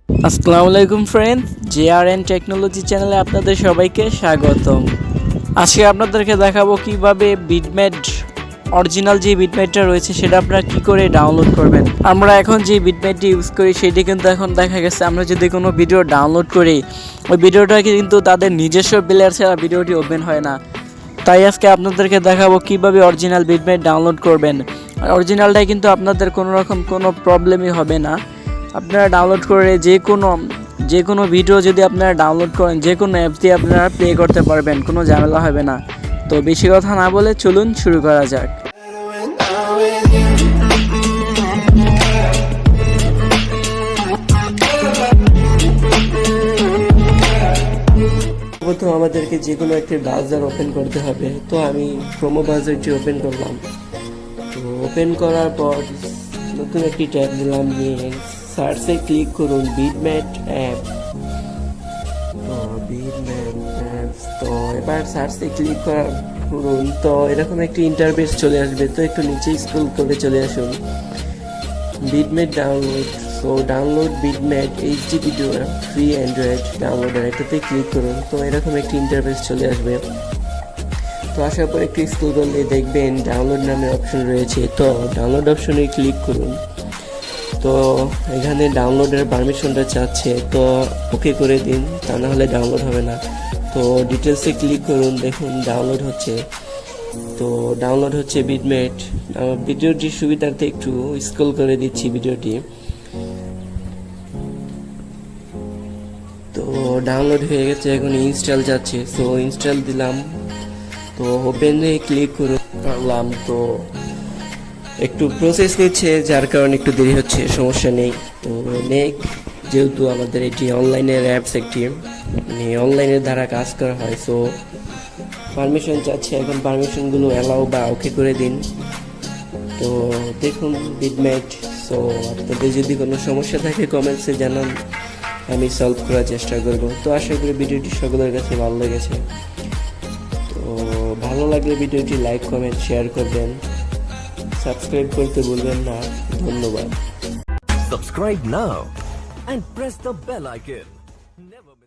আসসালামু আলাইকুম friends, জেআরএন technology চ্যানেলে আপনাদের সবাইকে স্বাগতম। আজকে আপনাদেরকে দেখাবো কিভাবে বিটমেট অরিজিনাল যে বিটমেটটা রয়েছে সেটা আপনারা কি করে ডাউনলোড করবেন। আমরা এখন যে বিটমেটটি ইউজ করি সেটি কিন্তু এখন দেখা গেছে আমরা যদি কোনো ভিডিও ডাউনলোড করি ওই ভিডিওটা কিন্তু তাদের নিজস্ব প্লেয়ার ছাড়া ভিডিওটি ওপেন হয় না। তাই আজকে আপনাদেরকে দেখাবো কিভাবে অরিজিনাল বিটমেট ডাউনলোড করবেন। আর অরিজিনালটাই কিন্তু আপনাদের কোনো রকম কোনো প্রবলেমই হবে না। আপনারা ডাউনলোড করে যে কোনো ভিডিও যদি আপনারা ডাউনলোড করেন যে কোনো অ্যাপ দিয়ে আপনারা প্লে করতে পারবেন, কোনো ঝামেলা হবে না। তো বেশি কথা না বলে চলুন শুরু করা যাক। প্রথম আমাদেরকে যে কোনো একটি ব্রাউজার ওপেন করতে হবে। তো আমি ক্রোম ব্রাউজারটি ওপেন করলাম। তো ওপেন করার পর নতুন একটি ট্যাব দিলাম, নিয়ে সার্চে ক্লিক করুন বিটমেট অ্যাপ। তো বিটমেট অ্যাপস, তো এবার সার্চে ক্লিক করুন। তো এরকম একটি ইন্টারফেস চলে আসবে। তো একটু নিচে স্ক্রল করে চলে আসুন, বিটমেট ডাউনলোড। সো ডাউনলোড বিটমেট HD video free Android downloader, এটাতে ক্লিক করুন। তো এরকম একটি ইন্টারফেস চলে আসবে। তো আসার পর একটু স্ক্রল করলে দেখবেন ডাউনলোড নামের অপশন রয়েছে। তো ডাউনলোড অপশনে ক্লিক করুন। তো এখানে ডাউনলোডের পারমিশনটা চাচ্ছে, তো ওকে করে দিন, তা না হলে ডাউনলোড হবে না। তো ডিটেলসে ক্লিক করুন, দেখুন ডাউনলোড হচ্ছে। তো ডাউনলোড হচ্ছে বিটমেট। ভিডিওটির সুবিধার্থে একটু স্ক্রল করে দিচ্ছি ভিডিওটি। তো ডাউনলোড হয়ে গেছে, এখন ইনস্টল যাচ্ছে। সো ইনস্টল দিলাম। তো ওপেনে ক্লিক করলাম। তো একটু প্রসেস নিচ্ছে, যার কারণে একটু দেরি হচ্ছে, সমস্যা নেই। তো যেহেতু আমাদের এটি অনলাইনের অ্যাপস, একটি অনলাইনের দ্বারা কাজ করা হয়, সো পারমিশন চাচ্ছে। এখন পারমিশনগুলো অ্যালাউ বা ওকে করে দিন। তো দেখুন বিটমেট। সো আপনাদের যদি কোনো সমস্যা থাকে কমেন্টসে জানান, আমি সলভ করার চেষ্টা করব। তো আশা করি ভিডিওটি সকলের কাছে ভালো লেগেছে। তো ভালো লাগলে ভিডিওটি লাইক, কমেন্ট, শেয়ার করবেন। সাবস্ক্রাইব করতে ভুলবেন না। ধন্যবাদ। Subscribe now and press the bell icon. Never miss